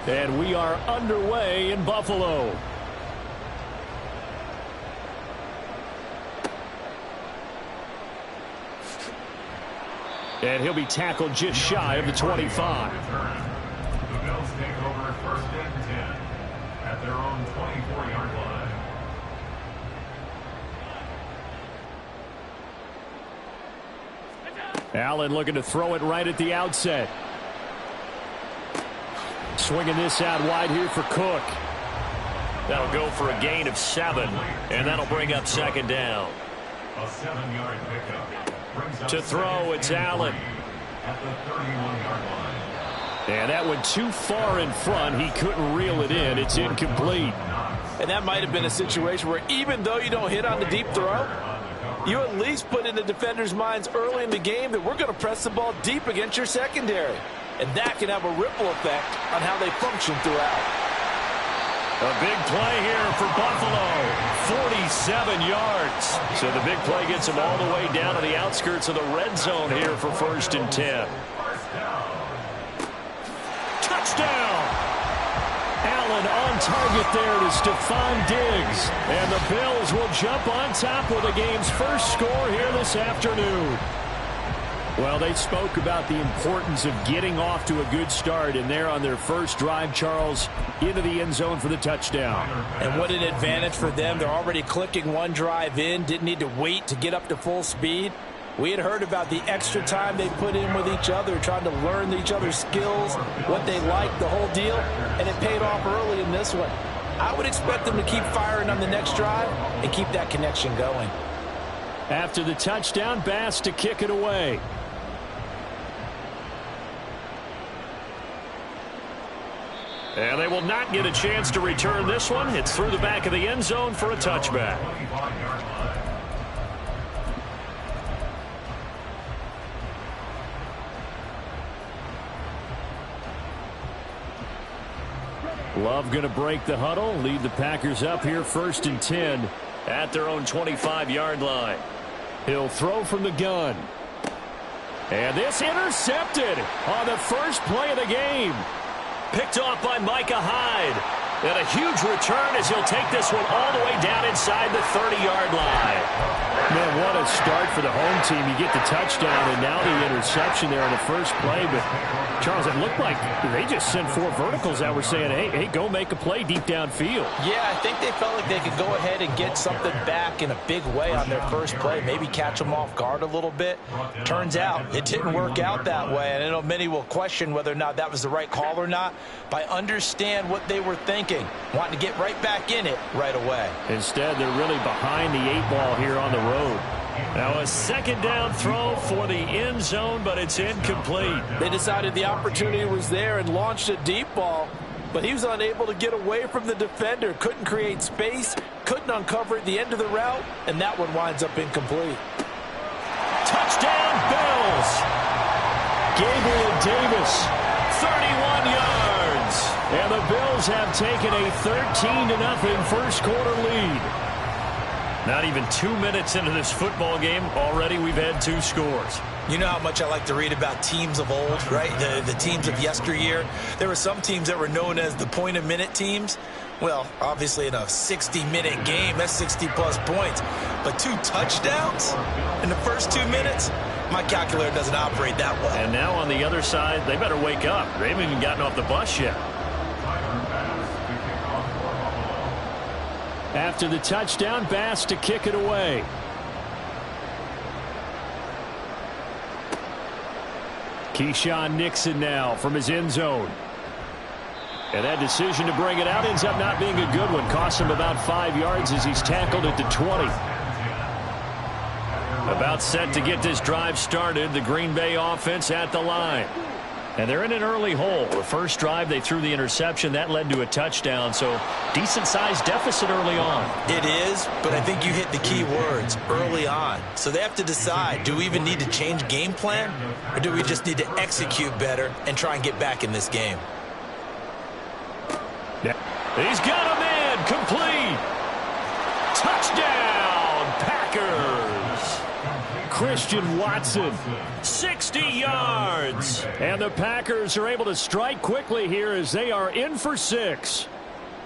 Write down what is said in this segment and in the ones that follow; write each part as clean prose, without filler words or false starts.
And we are underway in Buffalo. And he'll be tackled just shy of the 25. The Bills take over first and 10 at their own 24-yard line. Allen looking to throw it right at the outset. Swinging this out wide here for Cook. That'll go for a gain of 7, and that'll bring up second down. A 7-yard pickup. To throw, it's Allen. At the 31-yard line. And that went too far in front. He couldn't reel it in. It's incomplete. And that might have been a situation where even though you don't hit on the deep throw, you at least put in the defenders' minds early in the game that we're going to press the ball deep against your secondary. And that can have a ripple effect on how they function throughout. A big play here for Buffalo. 47 yards. So the big play gets them all the way down to the outskirts of the red zone here for first and 10. Touchdown! Allen on target there to Stephon Diggs. And the Bills will jump on top with the game's first score here this afternoon. Well, they spoke about the importance of getting off to a good start, and they're on their first drive, Charles, into the end zone for the touchdown. And what an advantage for them. They're already clicking one drive in, didn't need to wait to get up to full speed. We had heard about the extra time they put in with each other, trying to learn each other's skills, what they like, the whole deal, and it paid off early in this one. I would expect them to keep firing on the next drive and keep that connection going. After the touchdown, Bass to kick it away. And they will not get a chance to return this one. It's through the back of the end zone for a touchback. Love going to break the huddle, lead the Packers up here first and 10 at their own 25-yard line. He'll throw from the gun. And this intercepted on the first play of the game. Picked off by Micah Hyde. And a huge return as he'll take this one all the way down inside the 30-yard line. Man, what a start for the home team. You get the touchdown and now the interception there on the first play. But, Charles, it looked like they just sent 4 verticals that were saying, hey, go make a play deep downfield. Yeah, I think they felt like they could go ahead and get something back in a big way on their first play, maybe catch them off guard a little bit. Turns out it didn't work out that way. And I know many will question whether or not that was the right call or not. But I understand what they were thinking, wanting to get right back in it right away. Instead, they're really behind the 8-ball here on the road. Now a second down throw for the end zone, but it's incomplete. They decided the opportunity was there and launched a deep ball, but he was unable to get away from the defender, couldn't create space, couldn't uncover at the end of the route, and that one winds up incomplete. Touchdown, Bills! Gabriel Davis, 31 yards. And the Bills have taken a 13-0 first quarter lead. Not even 2 minutes into this football game, already we've had 2 scores. You know how much I like to read about teams of old, right? The teams of yesteryear. There were some teams that were known as the point-a-minute teams. Well, obviously in a 60-minute game, that's 60-plus points. But 2 touchdowns in the first 2 minutes? My calculator doesn't operate that well. And now on the other side, they better wake up. They haven't even gotten off the bus yet. After the touchdown, Bass to kick it away. Keyshawn Nixon now from his end zone. And that decision to bring it out ends up not being a good one. Costs him about 5 yards as he's tackled at the 20. About set to get this drive started, the Green Bay offense at the line. And they're in an early hole. The first drive, they threw the interception. That led to a touchdown, so decent-sized deficit early on. It is, but I think you hit the key words, early on. So they have to decide, do we even need to change game plan, or do we just need to execute better and try and get back in this game? Yeah. He's got him in, complete. Touchdown, Packers. Christian Watson. 60 yards. And the Packers are able to strike quickly here as they are in for 6.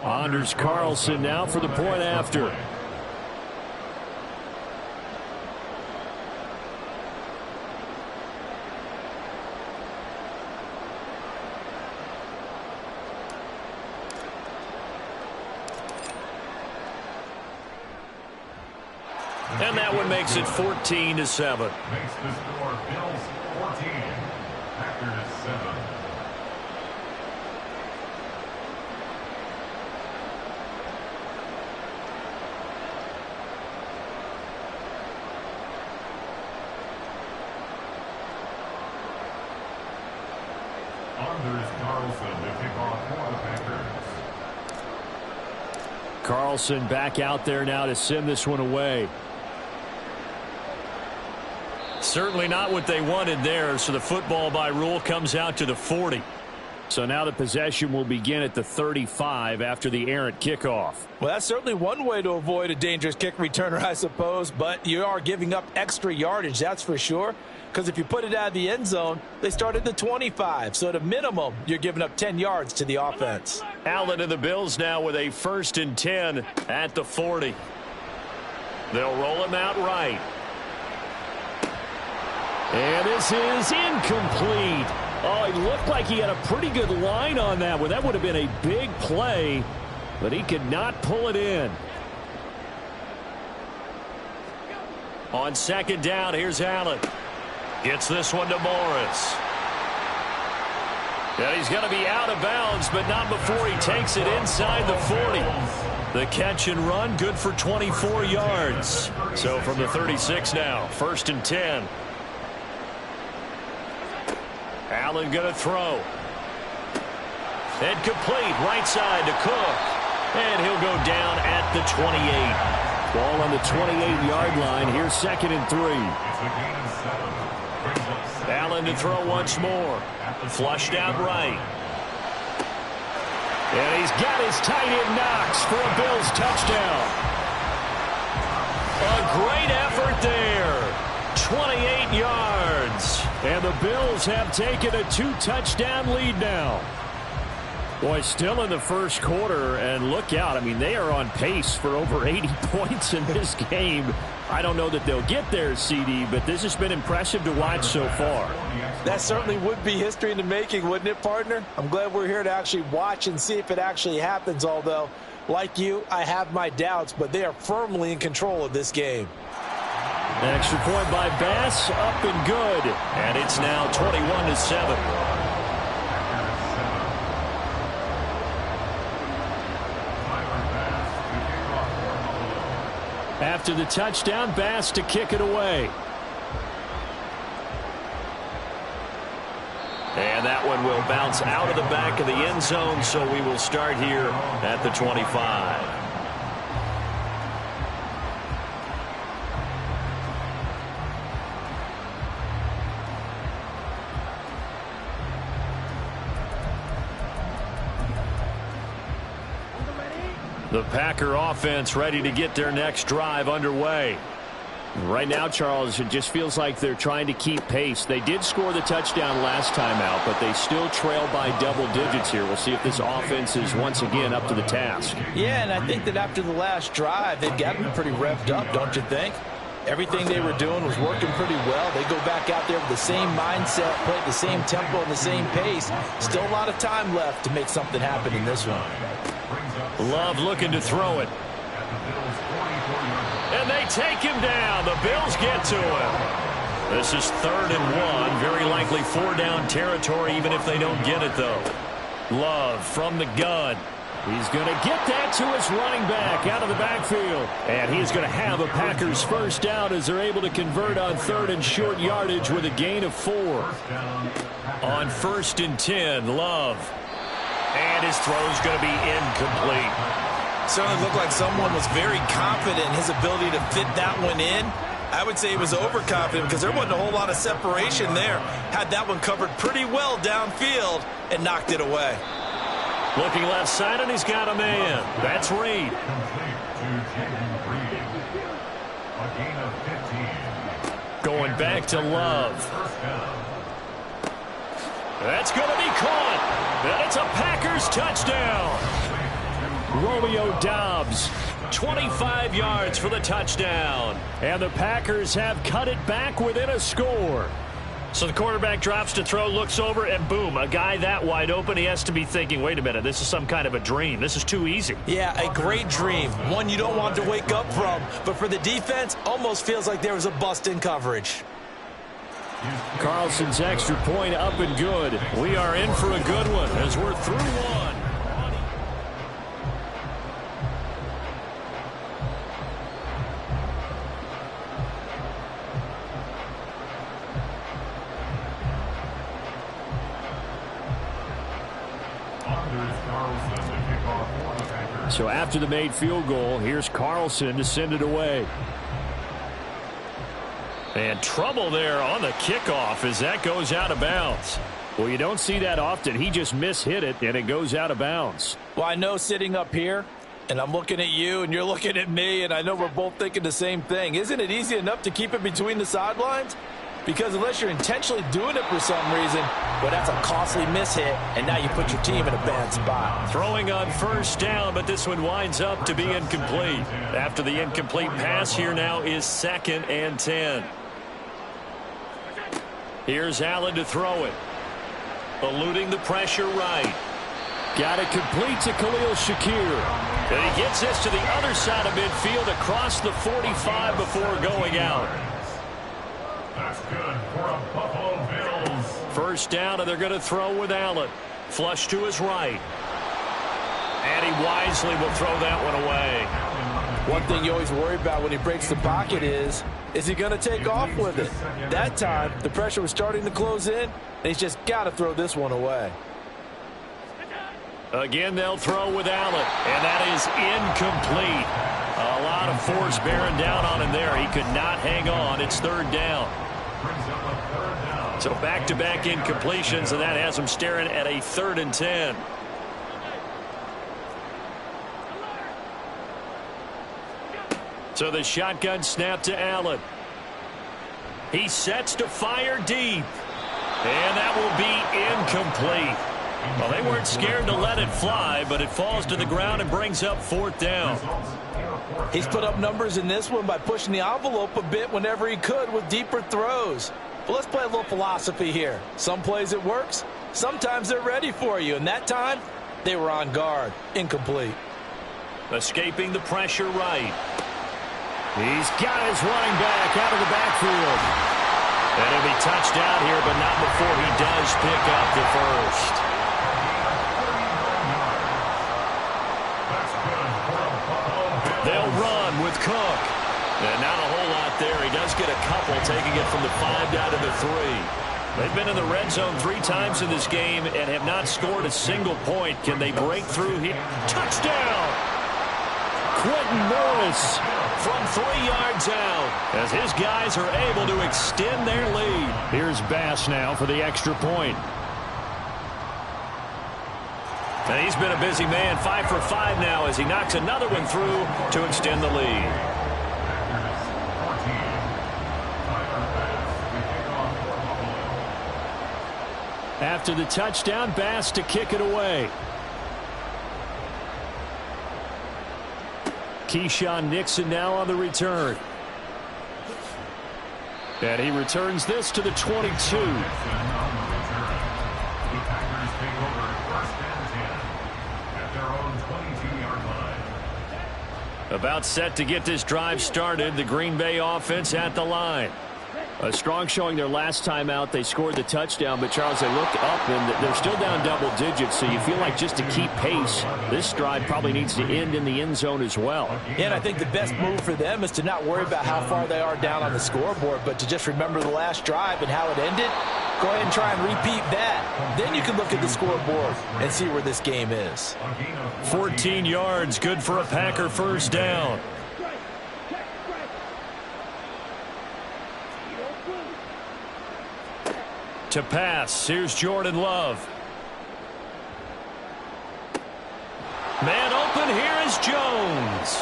Anders Carlson now for the point after. And that one makes it 14-7. Makes the score Bills 14, Packers 7. Anders Carlson to kick off for the Packers. Carlson back out there now to send this one away. Certainly not what they wanted there, so the football by rule comes out to the 40. So now the possession will begin at the 35 after the errant kickoff. Well, that's certainly one way to avoid a dangerous kick returner, I suppose, but you are giving up extra yardage, that's for sure, because if you put it out of the end zone, they start at the 25, so at a minimum, you're giving up 10 yards to the offense. Allen and the Bills now with a 1st and 10 at the 40. They'll roll him out right. And this is incomplete. Oh, it looked like he had a pretty good line on that one. That would have been a big play, but he could not pull it in. On 2nd down, here's Allen. Gets this one to Morris. And he's going to be out of bounds, but not before he takes it inside the 40. The catch and run, good for 24 yards. So from the 36 now, 1st and 10. Allen going to throw. And complete, right side to Cook. And he'll go down at the 28. Ball on the 28-yard line. Here's 2nd and 3. Allen to throw once more. Flushed out right. And he's got his tight end Knox for a Bills touchdown. A great effort there. 28 yards. And the Bills have taken a 2-touchdown lead now. Boy, still in the first quarter, and look out. I mean, they are on pace for over 80 points in this game. I don't know that they'll get there, CD, but this has been impressive to watch so far. That certainly would be history in the making, wouldn't it, partner? I'm glad we're here to actually watch and see if it actually happens, although, like you, I have my doubts, but they are firmly in control of this game. An extra point by Bass, up and good. And it's now 21-7. After the touchdown, Bass to kick it away. And that one will bounce out of the back of the end zone, so we will start here at the 25. The Packer offense ready to get their next drive underway. Right now, Charles, it just feels like they're trying to keep pace. They did score the touchdown last time out, but they still trail by double digits here. We'll see if this offense is once again up to the task. Yeah, and I think that after the last drive, they've gotten pretty revved up, don't you think? Everything they were doing was working pretty well. They go back out there with the same mindset, play at the same tempo and the same pace. Still a lot of time left to make something happen in this one. Love looking to throw it. And they take him down. The Bills get to him. This is 3rd and 1. Very likely 4-down territory, even if they don't get it, though. Love from the gun. He's going to get that to his running back out of the backfield. And he's going to have a Packers first down as they're able to convert on 3rd and short yardage with a gain of 4. On 1st and 10, Love. And his throw's going to be incomplete. Certainly looked like someone was very confident in his ability to fit that one in. I would say he was overconfident because there wasn't a whole lot of separation there. Had that one covered pretty well downfield and knocked it away. Looking left side, and he's got a man. That's Reed. going back to Love. That's going to be caught. And it's a Packers touchdown. Romeo Doubs. 25 yards for the touchdown. And the Packers have cut it back within a score. So the quarterback drops to throw, looks over, and boom, a guy that wide open. He has to be thinking, wait a minute, this is some kind of a dream. This is too easy. Yeah, a great dream. One you don't want to wake up from. But for the defense, almost feels like there was a bust in coverage. Carlson's extra point up and good. We are in for a good one as we're through one. So after the made field goal, here's Carlson to send it away. And trouble there on the kickoff as that goes out of bounds. Well, you don't see that often. He just mishit it, and it goes out of bounds. Well, I know sitting up here, and I'm looking at you, and you're looking at me, and I know we're both thinking the same thing. Isn't it easy enough to keep it between the sidelines? Because unless you're intentionally doing it for some reason, well, that's a costly mishit, and now you put your team in a bad spot. Throwing on first down, but this one winds up to be incomplete. After the incomplete pass, here now is 2nd and 10. Here's Allen to throw it. Eluding the pressure right. Got it complete to Khalil Shakir. And he gets this to the other side of midfield across the 45 before going out. That's good for a Buffalo Bills. First down, and they're going to throw with Allen. Flush to his right. And he wisely will throw that one away. One thing you always worry about when he breaks the pocket is he going to take off with it? That time, the pressure was starting to close in, and he's just got to throw this one away. Again, they'll throw with Allen, and that is incomplete. A lot of force bearing down on him there. He could not hang on. It's 3rd down. So back-to-back incompletions, and that has him staring at a 3rd and 10. So the shotgun snap to Allen. He sets to fire deep. And that will be incomplete. Well, they weren't scared to let it fly, but it falls to the ground and brings up 4th down. He's put up numbers in this one by pushing the envelope a bit whenever he could with deeper throws. But let's play a little philosophy here. Some plays it works. Sometimes they're ready for you. And that time, they were on guard. Incomplete. Escaping the pressure right. He's got his running back out of the backfield. And he'll be touched out here, but not before he does pick up the first. They'll run with Cook. And not a whole lot there. He does get a couple, taking it from the 5 down to the 3. They've been in the red zone 3 times in this game and have not scored a single point. Can they break through here? Touchdown! Quentin Morris from 3 yards out as his guys are able to extend their lead. Here's Bass now for the extra point. And he's been a busy man, 5 for 5 now as he knocks another one through to extend the lead. After the touchdown, Bass to kick it away. Keyshawn Nixon now on the return. And he returns this to the 22. About set to get this drive started. The Green Bay offense at the line. A strong showing their last time out. They scored the touchdown, but Charles, they looked up and they're still down double digits, so you feel like just to keep pace, this drive probably needs to end in the end zone as well. Yeah, and I think the best move for them is to not worry about how far they are down on the scoreboard, but to just remember the last drive and how it ended. Go ahead and try and repeat that. Then you can look at the scoreboard and see where this game is. 14 yards, good for a Packer first down. To pass, here's Jordan Love. Man open, here is Jones.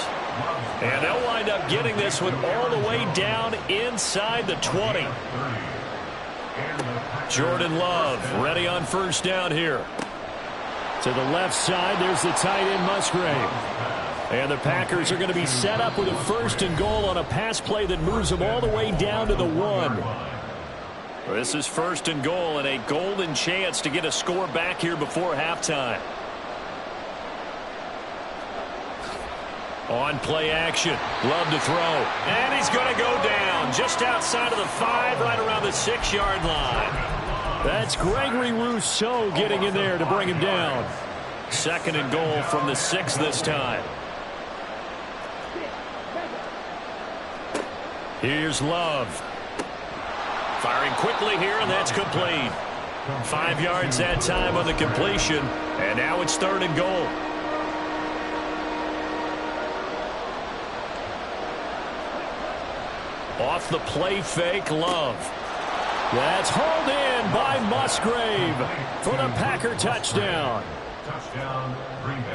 And they'll wind up getting this one all the way down inside the 20. Jordan Love ready on first down here. To the left side, there's the tight end Musgrave. And the Packers are going to be set up with a 1st and goal on a pass play that moves them all the way down to the 1. This is 1st and goal and a golden chance to get a score back here before halftime. On play action. Love to throw. And he's going to go down just outside of the 5, right around the 6-yard line. That's Gregory Rousseau getting in there to bring him down. 2nd and goal from the 6 this time. Here's Love. Firing quickly here, and that's complete. 5 yards that time on the completion, and now it's 3rd and goal. Off the play fake, Love. That's hauled in by Musgrave for the Packer touchdown.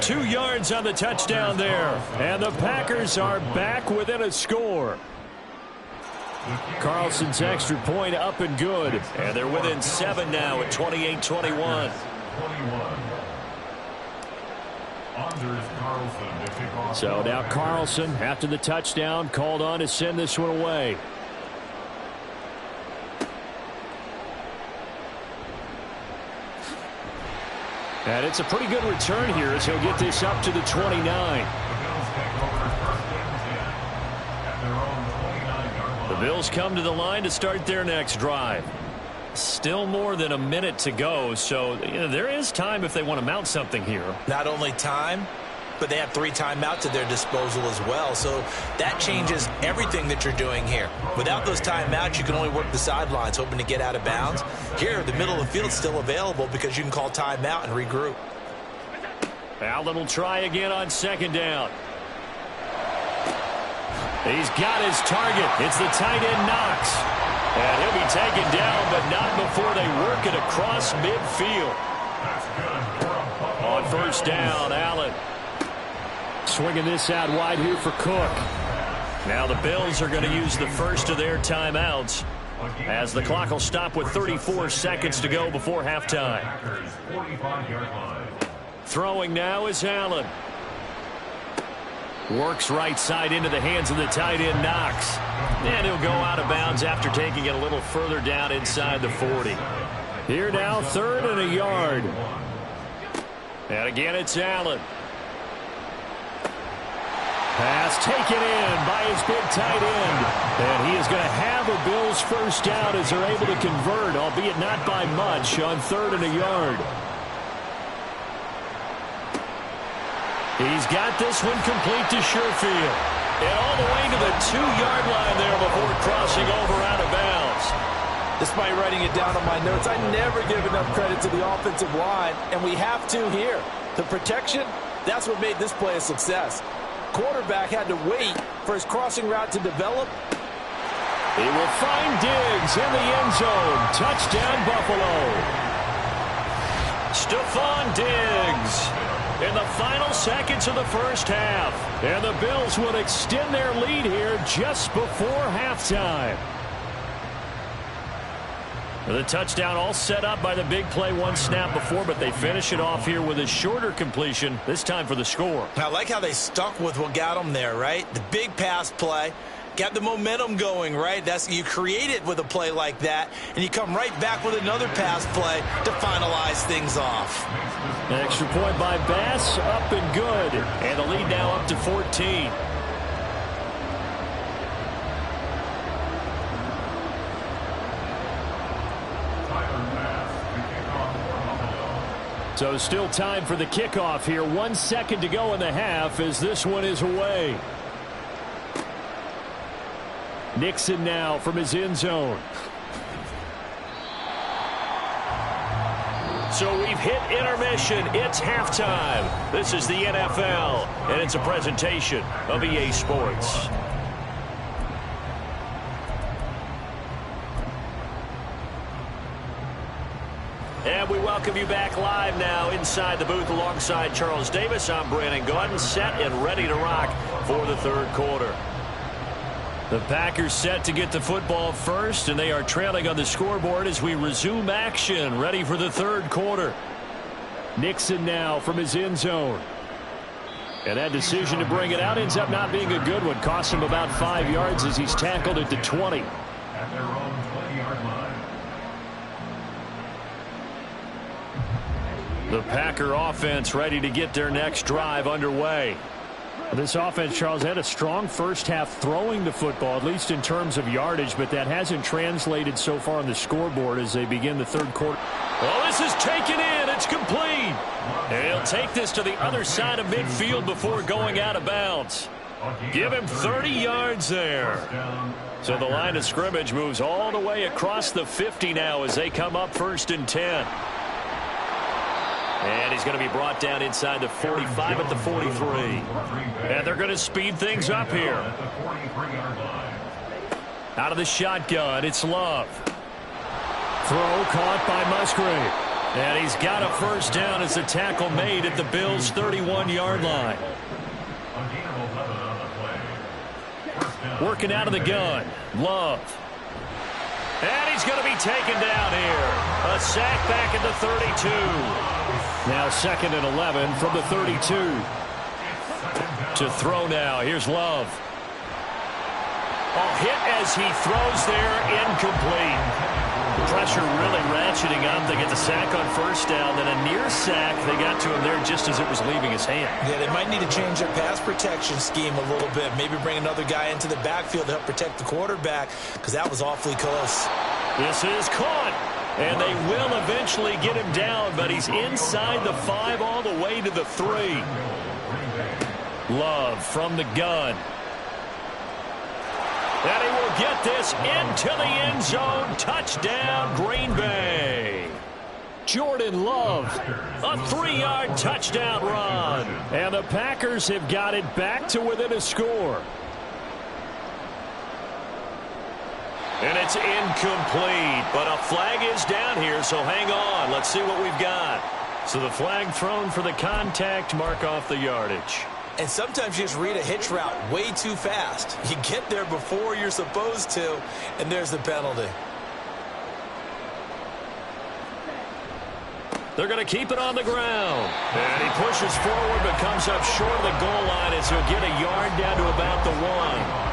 2 yards on the touchdown there. And the Packers are back within a score. Carlson's extra point up and good. And they're within 7 now at 28-21. So now Carlson, after the touchdown, called on to send this one away. And it's a pretty good return here as he'll get this up to the 29. The Bills come to the line to start their next drive. Still more than a minute to go, so there is time if they want to mount something here. Not only time, but they have 3 timeouts at their disposal as well, so that changes everything that you're doing here. Without those timeouts, you can only work the sidelines, hoping to get out of bounds. Here, the middle of the field is still available because you can call timeout and regroup. Allen will try again on 2nd down. He's got his target. It's the tight end Knox. And he'll be taken down, but not before they work it across midfield. On 1st down, Allen. Swinging this out wide here for Cook. Now the Bills are going to use the first of their timeouts as the clock will stop with 34 seconds to go before halftime. Throwing now is Allen. Works right side into the hands of the tight end Knox. And he'll go out of bounds after taking it a little further down inside the 40. Here now, 3rd and a yard. And again, it's Allen. Pass taken in by his big tight end. And he is going to have a Bills 1st down as they're able to convert, albeit not by much, on 3rd and a yard. He's got this one complete to Sherfield. And all the way to the 2-yard line there before crossing over out of bounds. Despite writing it down on my notes, I never give enough credit to the offensive line, and we have to here. The protection, that's what made this play a success. Quarterback had to wait for his crossing route to develop. He will find Diggs in the end zone. Touchdown, Buffalo. Stephon Diggs in the final seconds of the 1st half. And the Bills will extend their lead here just before halftime. The touchdown all set up by the big play 1 snap before, but they finish it off here with a shorter completion, this time for the score. I like how they stuck with what got them there, right? The big pass play. Got the momentum going, right? You create it with a play like that, and you come right back with another pass play to finalize things off. An extra point by Bass, up and good. And the lead now up to 14. So still time for the kickoff here. 1 second to go in the half as this one is away. Nixon now from his end zone. So we've hit intermission. It's halftime. This is the NFL, and it's a presentation of EA Sports. And we welcome you back live now inside the booth alongside Charles Davis. I'm Brandon Gaudin, set and ready to rock for the third quarter. The Packers set to get the football first, and they are trailing on the scoreboard as we resume action, ready for the third quarter. Nixon now from his end zone. And that decision to bring it out ends up not being a good one. Cost him about 5 yards as he's tackled at the 20. At their own 20-yard line. The Packer offense ready to get their next drive underway. This offense, Charles, had a strong first half throwing the football, at least in terms of yardage, but that hasn't translated so far on the scoreboard as they begin the third quarter. Oh, this is taken in. It's complete. And he'll take this to the other side of midfield before going out of bounds. Give him 30 yards there. So the line of scrimmage moves all the way across the 50 now as they come up 1st and 10. And he's going to be brought down inside the 45 at the 43. And they're going to speed things up here. Out of the shotgun, it's Love. Throw caught by Musgrave. And he's got a first down as the tackle made at the Bills' 31-yard line. Working out of the gun, Love. And he's going to be taken down here. A sack back at the 32. Now 2nd and 11 from the 32. To throw now. Here's Love. Oh, hit as he throws there. Incomplete. Pressure really ratcheting up. They get the sack on first down. Then a near sack. They got to him there just as it was leaving his hand. Yeah, they might need to change their pass protection scheme a little bit. Maybe bring another guy into the backfield to help protect the quarterback, because that was awfully close. This is caught. And they will eventually get him down, but he's inside the 5 all the way to the 3. Love from the gun. And he will get this into the end zone. Touchdown, Green Bay. Jordan Love. A 3-yard touchdown run. And the Packers have got it back to within a score. And it's incomplete, but a flag is down here, so hang on. Let's see what we've got. So the flag thrown for the contact, mark off the yardage. And sometimes you just read a hitch route way too fast. You get there before you're supposed to, and there's the penalty. They're going to keep it on the ground. And he pushes forward but comes up short of the goal line as he'll get a yard down to about the 1.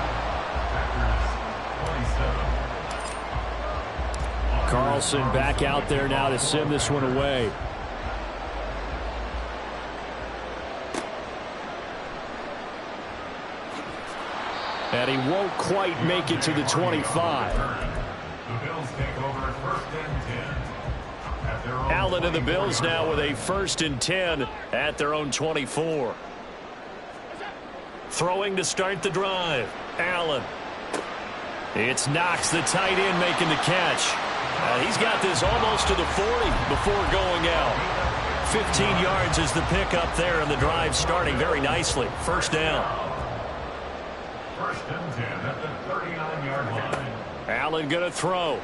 Carlson back out there now to send this one away. And he won't quite make it to the 25. The Bills take over 1st and 10. Allen and the Bills now with a 1st and 10 at their own 24. Throwing to start the drive. Allen. It's Knox, the tight end, making the catch. He's got this almost to the 40 before going out. 15 yards is the pickup there, and the drive starting very nicely. First down. 1st and 10 at the 39-yard line. Allen going to throw.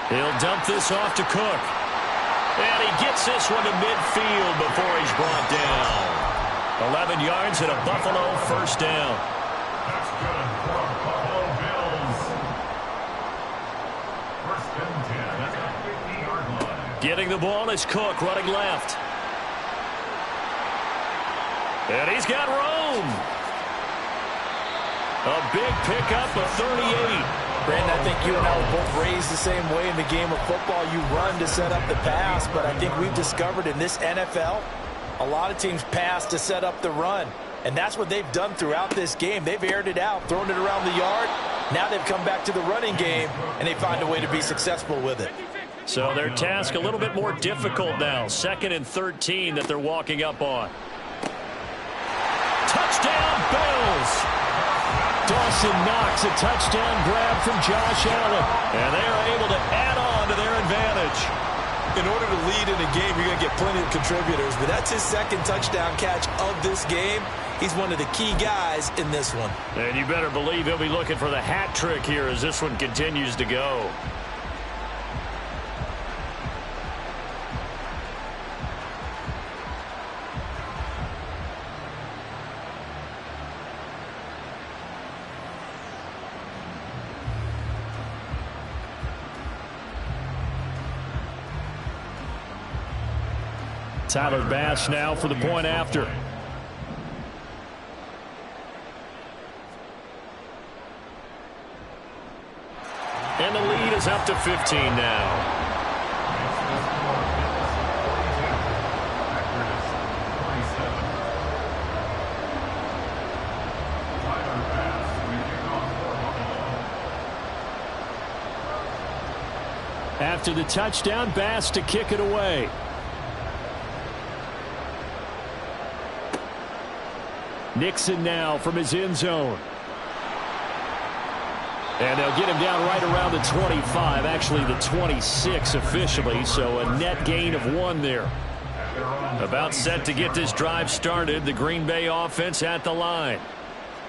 He'll dump this off to Cook. And he gets this one to midfield before he's brought down. 11 yards and a Buffalo first down. That's good for Buffalo Bills. 1st and 10 at the 50-yard line. Getting the ball is Cook running left. And he's got room. A big pickup of 38. Brandon, I think you and I were both raised the same way in the game of football. You run to set up the pass, but I think we've discovered in this NFL, a lot of teams pass to set up the run. And that's what they've done throughout this game. They've aired it out, thrown it around the yard. Now they've come back to the running game, and they find a way to be successful with it. So their task a little bit more difficult now. 2nd and 13 that they're walking up on. Touchdown, Bills! Dawson Knox, a touchdown grab from Josh Allen. And they are able to add on to their advantage. In order to lead in a game, you're going to get plenty of contributors, but that's his 2nd touchdown catch of this game. He's one of the key guys in this one. And you better believe he'll be looking for the hat trick here as this one continues to go. Tyler Bass now for the point after. And the lead is up to 15 now. After the touchdown, Bass to kick it away. Nixon now from his end zone. And they'll get him down right around the 25, actually the 26 officially, so a net gain of 1 there. About set to get this drive started, the Green Bay offense at the line.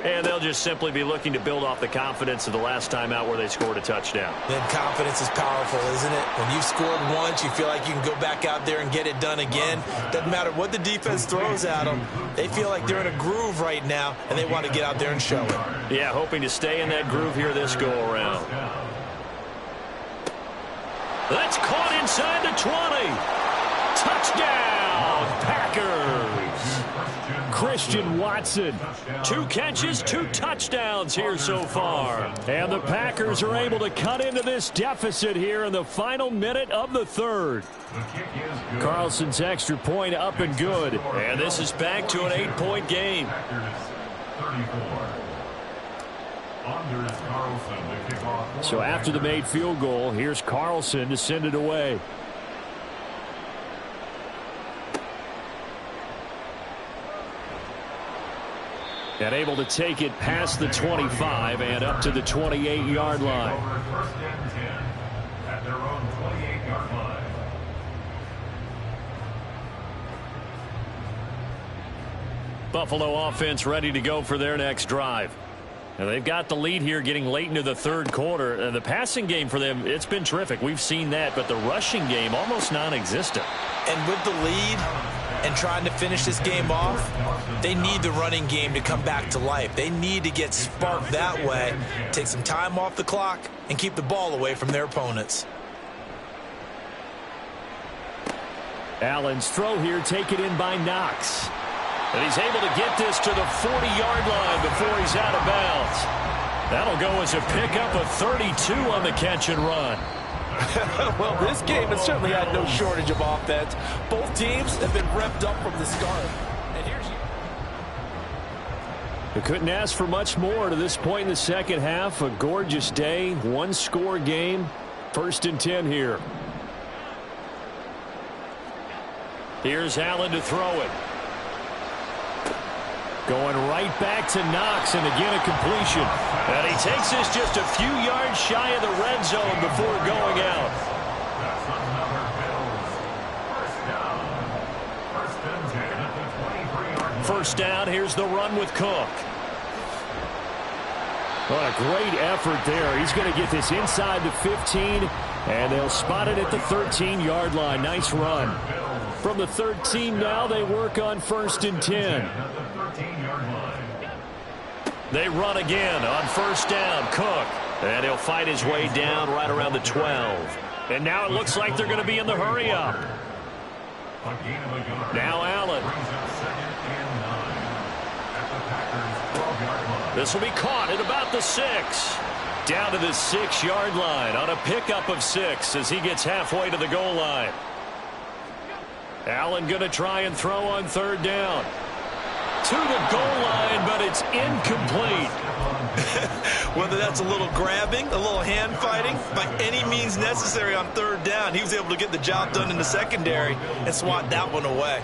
And they'll just simply be looking to build off the confidence of the last time out where they scored a touchdown. Then confidence is powerful, isn't it? When you've scored once, you feel like you can go back out there and get it done again. Doesn't matter what the defense throws at them. They feel like they're in a groove right now, and they want to get out there and show it. Yeah, hoping to stay in that groove here this go-around. That's caught inside the 20. Touchdown, Packers. Christian Watson. 2 catches, 2 touchdowns here so far. And the Packers are able to cut into this deficit here in the final minute of the third. Carlson's extra point up and good. And this is back to an 8-point game. So after the made field goal, here's Carlson to send it away. And able to take it past the 25 and up to the 28-yard line. First and 10 at their own 28-yard line. Buffalo offense ready to go for their next drive. Now they've got the lead here getting late into the third quarter. The passing game for them, it's been terrific. We've seen that, but the rushing game almost non-existent. And with the lead and trying to finish this game off, they need the running game to come back to life. They need to get sparked that way, take some time off the clock, and keep the ball away from their opponents. Allen's throw here taken in by Knox. And he's able to get this to the 40-yard line before he's out of bounds. That'll go as a pickup of 32 on the catch and run. Well, this game has certainly had no shortage of offense. Both teams have been revved up from the start. And here's They couldn't ask for much more to this point in the second half. A gorgeous day, 1-score game. 1st and 10 here. Here's Allen to throw it. Going right back to Knox, and again a completion. And he takes this just a few yards shy of the red zone before going out. That's another Bills. First and 10 at the 23-yard line. First down, here's the run with Cook. What a great effort there. He's going to get this inside the 15, and they'll spot it at the 13-yard line. Nice run. From the 13 now, they work on 1st and 10. They run again on 1st down. Cook. And he'll fight his way down right around the 12. And now it looks like they're going to be in the hurry-up. Now Allen. This will be caught at about the 6. Down to the 6-yard line on a pickup of 6 as he gets halfway to the goal line. Allen going to try and throw on 3rd down. To the goal line, but it's incomplete. Whether that's a little grabbing, a little hand fighting, by any means necessary on 3rd down, he was able to get the job done in the secondary and swat that one away.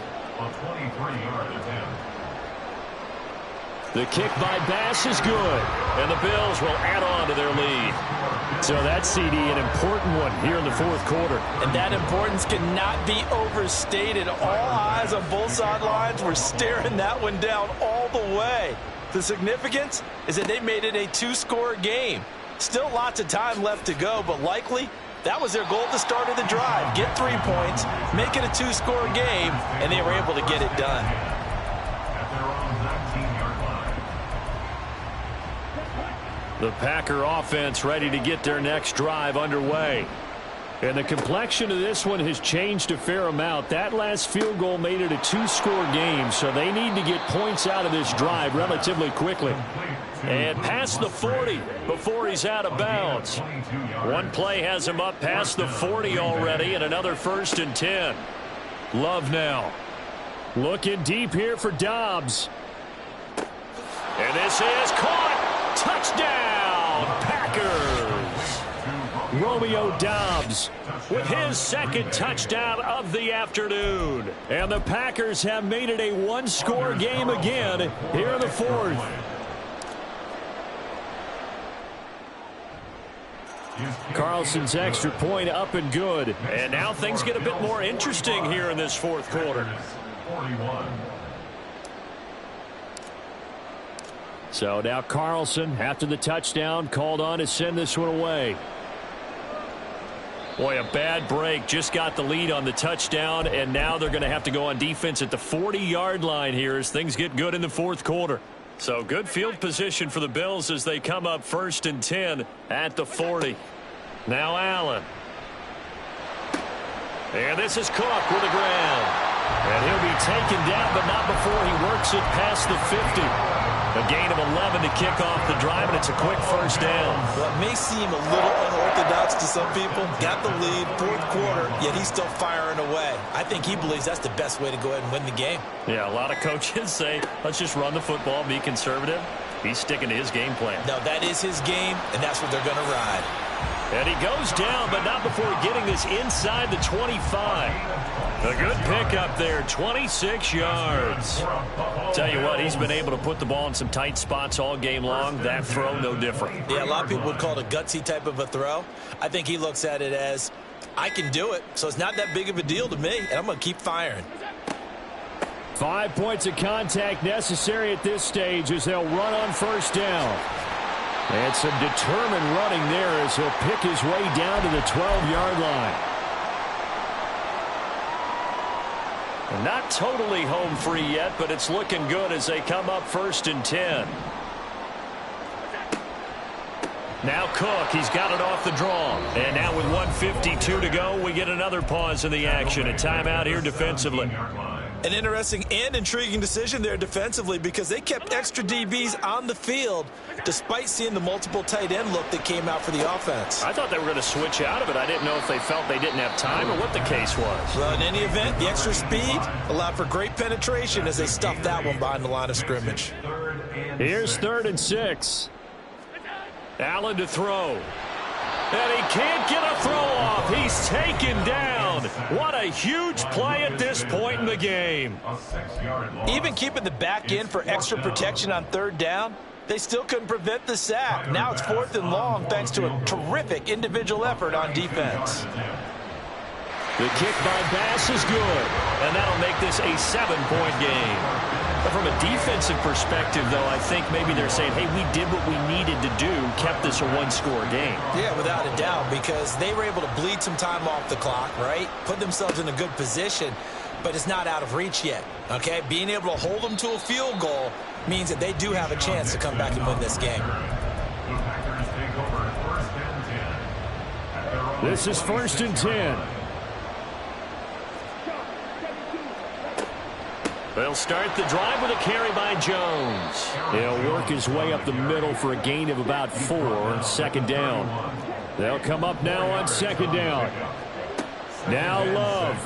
The kick by Bass is good. And the Bills will add on to their lead. So that CD, an important one here in the 4th quarter. And that importance cannot be overstated. All eyes on both sidelines were staring that one down all the way. The significance is that they made it a 2-score game. Still lots of time left to go, but likely that was their goal at the start of the drive. Get 3 points, make it a 2-score game, and they were able to get it done. The Packer offense ready to get their next drive underway. And the complexion of this one has changed a fair amount. That last field goal made it a two-score game, so they need to get points out of this drive relatively quickly. And past the 40 before he's out of bounds. One play has him up past the 40 already, and another 1st and 10. Love now. Looking deep here for Dobbs. And this is caught. Touchdown, Packers. Romeo Dobbs with his 2nd touchdown of the afternoon. And the Packers have made it a one-score game again here in the 4th. Carlson's extra point up and good. And now things get a bit more interesting here in this 4th quarter. So now Carlson, after the touchdown, called on to send this one away. Boy, a bad break. Just got the lead on the touchdown, and now they're going to have to go on defense at the 40-yard line here as things get good in the 4th quarter. So good field position for the Bills as they come up 1st and 10 at the 40. Now Allen. And this is Cook with the ground. And he'll be taken down, but not before he works it past the 50. A gain of 11 to kick off the drive, and it's a quick 1st down. Well, it may seem a little unorthodox to some people. Got the lead, 4th quarter, yet he's still firing away. I think he believes that's the best way to go ahead and win the game. Yeah, a lot of coaches say, let's just run the football, be conservative. He's sticking to his game plan. No, that is his game, and that's what they're going to ride. And he goes down, but not before getting this inside the 25. A good pickup there, 26 yards. Tell you what, he's been able to put the ball in some tight spots all game long. That throw, no different. Yeah, a lot of people would call it a gutsy type of a throw. I think he looks at it as, I can do it, so it's not that big of a deal to me, and I'm going to keep firing. 5 points of contact necessary at this stage as they'll run on 1st down. And some determined running there as he'll pick his way down to the 12-yard line. Not totally home free yet, but it's looking good as they come up 1st and 10. Now Cook, he's got it off the draw. And now with 1:52 to go, we get another pause in the action. A timeout here defensively. An interesting and intriguing decision there defensively because they kept extra DBs on the field despite seeing the multiple tight end look that came out for the offense. I thought they were going to switch out of it. I didn't know if they felt they didn't have time or what the case was. Well, in any event, the extra speed allowed for great penetration as they stuffed that one behind the line of scrimmage. Here's 3rd and 6. Allen to throw. And he can't get a throw off. He's taken down. What a huge play at this point in the game. Even keeping the back end for extra protection on 3rd down, they still couldn't prevent the sack. Now it's 4th and long thanks to a terrific individual effort on defense. The kick by Bass is good. And that'll make this a 7-point game. But from a defensive perspective, though, I think maybe they're saying, hey, we did what we needed to do, kept this a one-score game. Yeah, without a doubt, because they were able to bleed some time off the clock, right? Put themselves in a good position, but it's not out of reach yet, okay? Being able to hold them to a field goal means that they do have a chance to come back and win this game. This is 1st and 10. They'll start the drive with a carry by Jones. He'll work his way up the middle for a gain of about 4. 2nd down. They'll come up now on 2nd down. Now Love.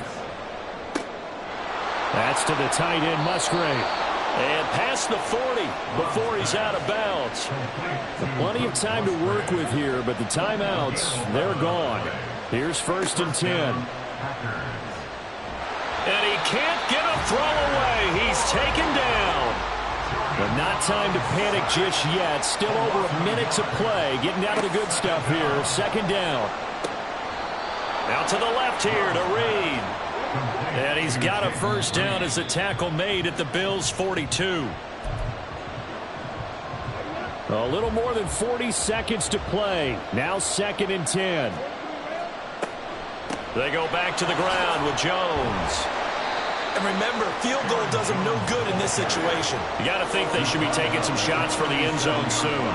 That's to the tight end, Musgrave. And past the 40 before he's out of bounds. Plenty of time to work with here, but the timeouts, they're gone. Here's 1st and 10. And he can't get a throw away. He's taken down. But not time to panic just yet. Still over a minute to play. Getting down to the good stuff here. 2nd down. Now to the left here to Reed. And he's got a 1st down as a tackle made at the Bills' 42. A little more than 40 seconds to play. Now 2nd and 10. They go back to the ground with Jones. And remember, field goal does them no good in this situation. You got to think they should be taking some shots for the end zone soon.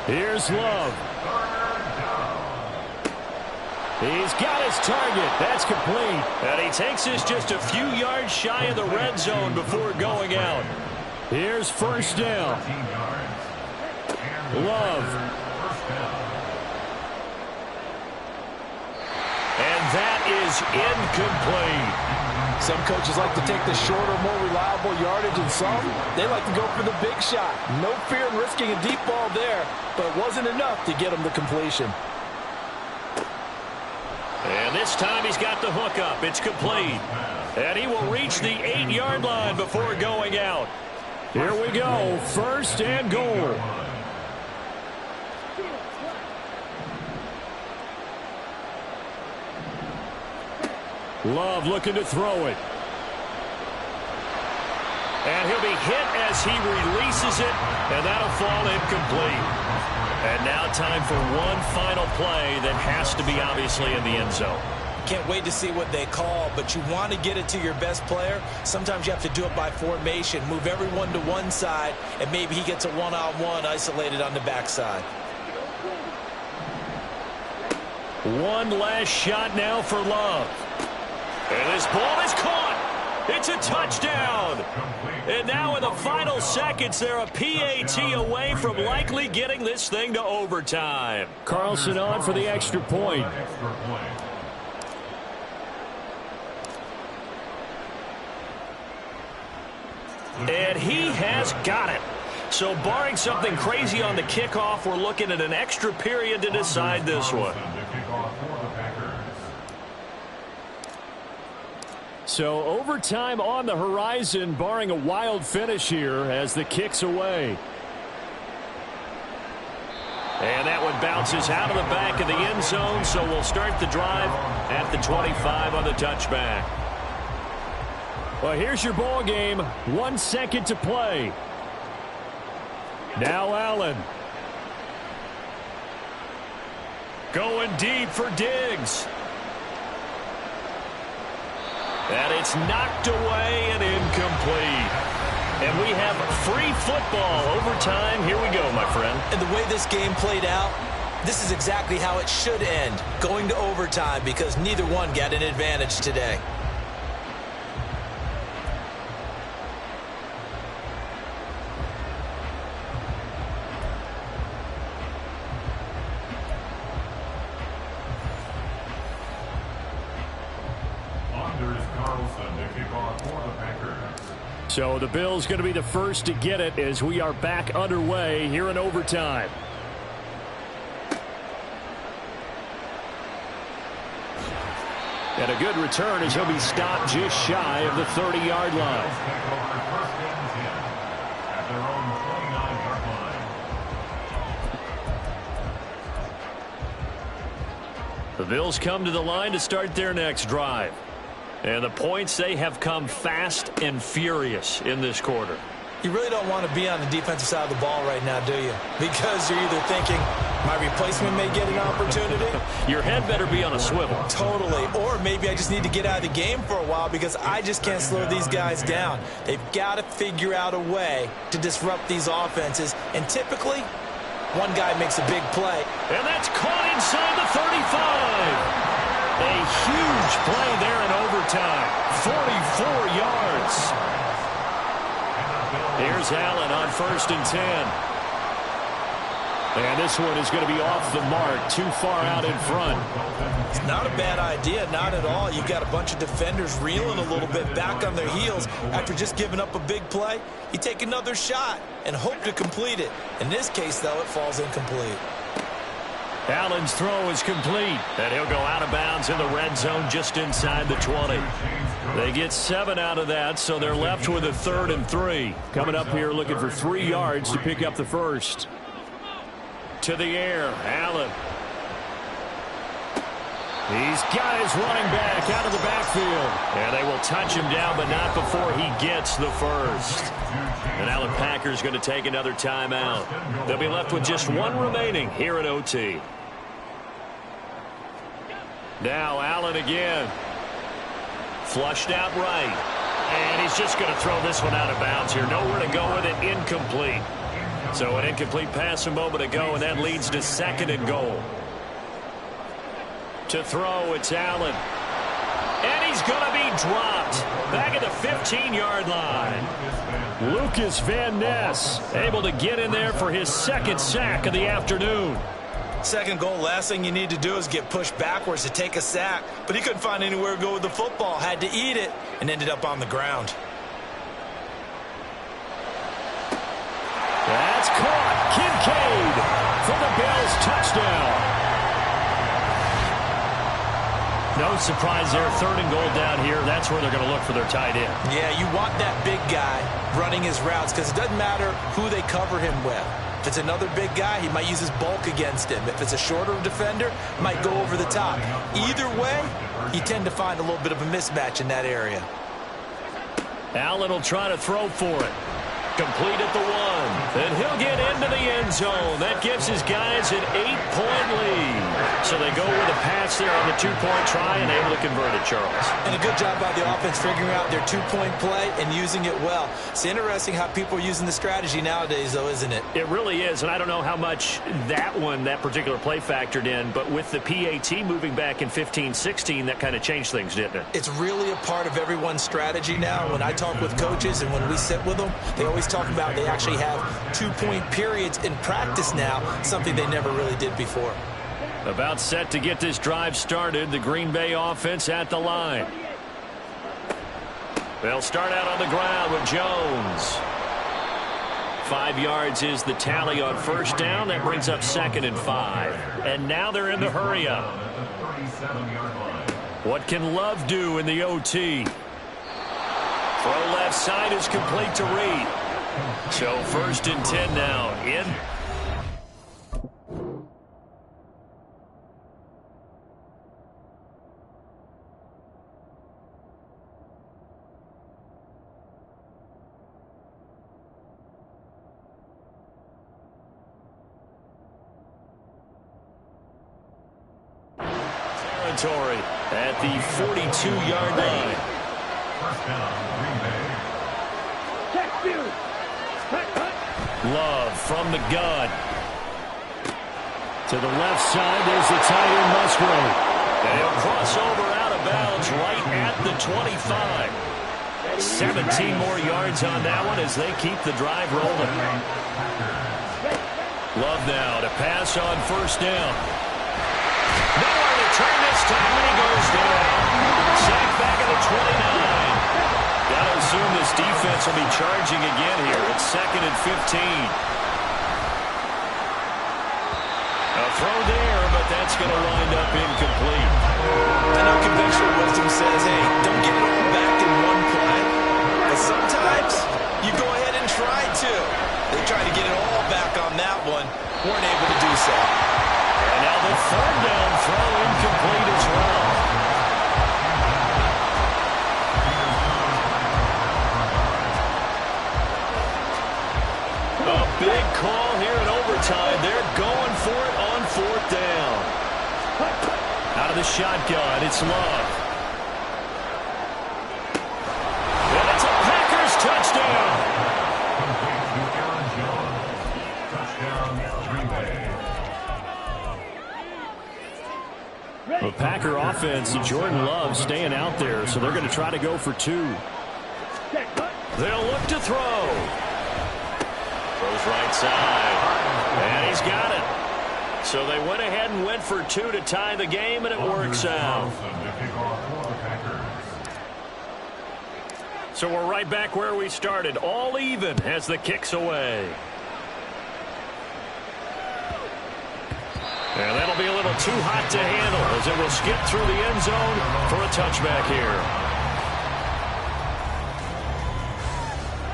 Here's Love. He's got his target. That's complete. And he takes this just a few yards shy of the red zone before going out. Here's first down. Love. And that is incomplete. Some coaches like to take the shorter, more reliable yardage, and some, they like to go for the big shot. No fear in risking a deep ball there, but it wasn't enough to get him the completion. And this time he's got the hook up. It's complete. And he will reach the 8-yard line before going out. Here we go. First and goal. Love looking to throw it. And he'll be hit as he releases it, and that'll fall incomplete. And now time for one final play that has to be obviously in the end zone. Can't wait to see what they call, but you want to get it to your best player. Sometimes you have to do it by formation. Move everyone to one side, and maybe he gets a one-on-one isolated on the backside. One last shot now for Love. And this ball is caught. It's a touchdown. And now in the final seconds, they're a PAT away from likely getting this thing to overtime. Carlson on for the extra point. And he has got it. So barring something crazy on the kickoff, we're looking at an extra period to decide this one. So overtime on the horizon, barring a wild finish here as the kick's away. And that one bounces out of the back of the end zone, so we'll start the drive at the 25 on the touchback. Well, here's your ball game. 1 second to play. Now Allen. Going deep for Diggs. And it's knocked away and incomplete. And we have free football overtime. Here we go, my friend. And the way this game played out, this is exactly how it should end, going to overtime, because neither one got an advantage today. So the Bills going to be the first to get it as we are back underway here in overtime. And a good return as he'll be stopped just shy of the 30-yard line. The Bills come to the line to start their next drive. And the points, they have come fast and furious in this quarter. You really don't want to be on the defensive side of the ball right now, do you? Because you're either thinking, my replacement may get an opportunity. Your head better be on a swivel. Totally. Or maybe I just need to get out of the game for a while because I just can't slow these guys down. They've got to figure out a way to disrupt these offenses. And typically, one guy makes a big play. And that's caught inside the 35. A huge play there in overtime. 44 yards. Here's Allen on 1st and 10. And this one is going to be off the mark, too far out in front. It's not a bad idea, not at all. You've got a bunch of defenders reeling a little bit back on their heels after just giving up a big play. You take another shot and hope to complete it. In this case, though, it falls incomplete. Allen's throw is complete. And he'll go out of bounds in the red zone just inside the 20. They get 7 out of that, so they're left with a 3rd and 3. Coming up here looking for 3 yards to pick up the first. To the air, Allen. He's got his running back out of the backfield. And they will touch him down, but not before he gets the first. And Allen Packer's going to take another timeout. They'll be left with just 1 remaining here at OT. Now Allen again. Flushed out right. And he's just going to throw this one out of bounds here. Nowhere to go with it. Incomplete. So an incomplete pass a moment ago, and that leads to 2nd and goal. To throw, it's Allen. And he's going to be dropped. Back at the 15-yard line. Lucas Van Ness able to get in there for his second sack of the afternoon. Second goal, last thing you need to do is get pushed backwards to take a sack. But he couldn't find anywhere to go with the football. Had to eat it and ended up on the ground. That's caught. Kincaid for the Bills touchdown. No surprise there. 3rd and goal down here. That's where they're going to look for their tight end. Yeah, you want that big guy running his routes because it doesn't matter who they cover him with. If it's another big guy, he might use his bulk against him. If it's a shorter defender, might go over the top. Either way, you tend to find a little bit of a mismatch in that area. Allen will try to throw for it. Complete at the 1. And he'll get into the end zone. That gives his guys an 8-point lead. So they go with a pass there on the 2-point try and able to convert it, Charles. And a good job by the offense figuring out their 2-point play and using it well. It's interesting how people are using the strategy nowadays, though, isn't it? It really is, and I don't know how much that particular play factored in, but with the PAT moving back in 15-16, that kind of changed things, didn't it? It's really a part of everyone's strategy now. When I talk with coaches and when we sit with them, they always talk about they actually have 2-point periods in practice now, something they never really did before. About set to get this drive started. The Green Bay offense at the line. They'll start out on the ground with Jones. 5 yards is the tally on first down. That brings up 2nd and 5. And now they're in the hurry up. What can Love do in the OT? Throw left side is complete to Reed. So 1st and 10 now. In. Territory at the 42-yard line. First down, Green Bay. Love from the gun. To the left side, there's the tight end Musgrave. And he'll cross over out of bounds right at the 25. 17 more yards on that one as they keep the drive rolling. Love now to pass on first down. Nowhere to turn this time, and he goes down. Sacked back at the 29. Got to assume this defense will be charging again here. It's 2nd and 15. A throw there, but that's going to wind up incomplete. I know conventional wisdom says, hey, don't get it all back in one play. But sometimes you go ahead and try to. They tried to get it all back on that one. Weren't able to do so. And now the 3rd down throw incomplete as well. A big call here in overtime. They're going for it on 4th down. Out of the shotgun, it's Love. And it's a Packers touchdown. The Packer offense, Jordan Love staying out there, so they're going to try to go for 2. They'll look to throw. Throws right side. And he's got it. So they went ahead and went for 2 to tie the game, and it works out. So we're right back where we started. All even as the kick's away. And that'll be a little too hot to handle as it will skip through the end zone for a touchback here.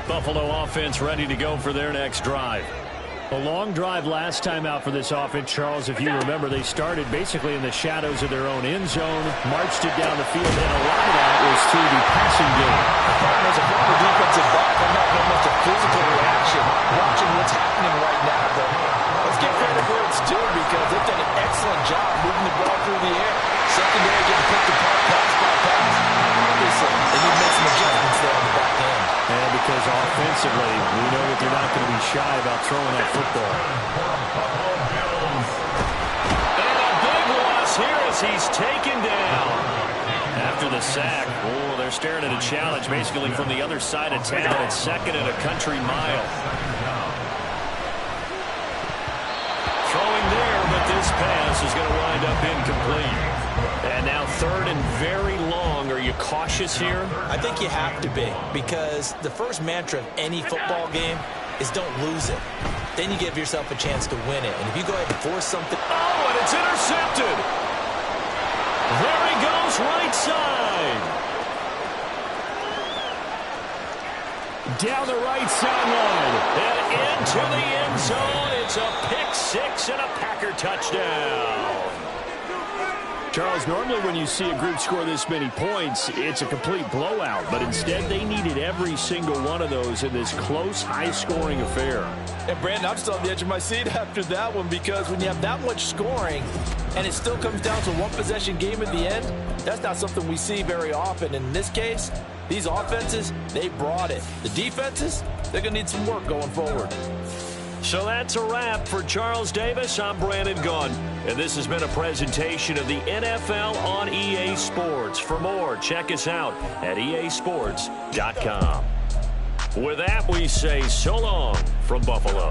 Buffalo offense ready to go for their next drive. A long drive last time out for this offense, Charles. If you remember, they started basically in the shadows of their own end zone, marched it down the field, and a lot of that was through the passing game. As a former defensive back, I'm not very much a physical reaction watching what's happening right now. But let's give credit where it's due because they've done an excellent job moving the ball through the air. Secondary getting picked apart pass by pass. Obviously, they need to make some adjustments there on the back end. And because offensively, we know that they're not going to be shy about throwing that football. And a big loss here as as he's taken down. After the sack, they're staring at a challenge basically from the other side of town. It's second and a country mile. Throwing there, but this pass is going to wind up incomplete. And now third and very long. Are you cautious here? I think you have to be, because the first mantra of any football game is don't lose it. Then you give yourself a chance to win it. And if you go ahead and force something... Oh, and it's intercepted. There he goes, right side. Down the right sideline. And into the end zone. It's a pick six and a Packer touchdown. Charles, normally when you see a group score this many points, it's a complete blowout. But instead, they needed every single one of those in this close, high-scoring affair. And, Brandon, I'm still on the edge of my seat after that one, because when you have that much scoring and it still comes down to a one-possession game at the end, that's not something we see very often. In this case, these offenses, they brought it. The defenses, they're going to need some work going forward. So that's a wrap for Charles Davis. I'm Brandon Gaudin, and this has been a presentation of the NFL on EA Sports. For more, check us out at easports.com. With that, we say so long from Buffalo.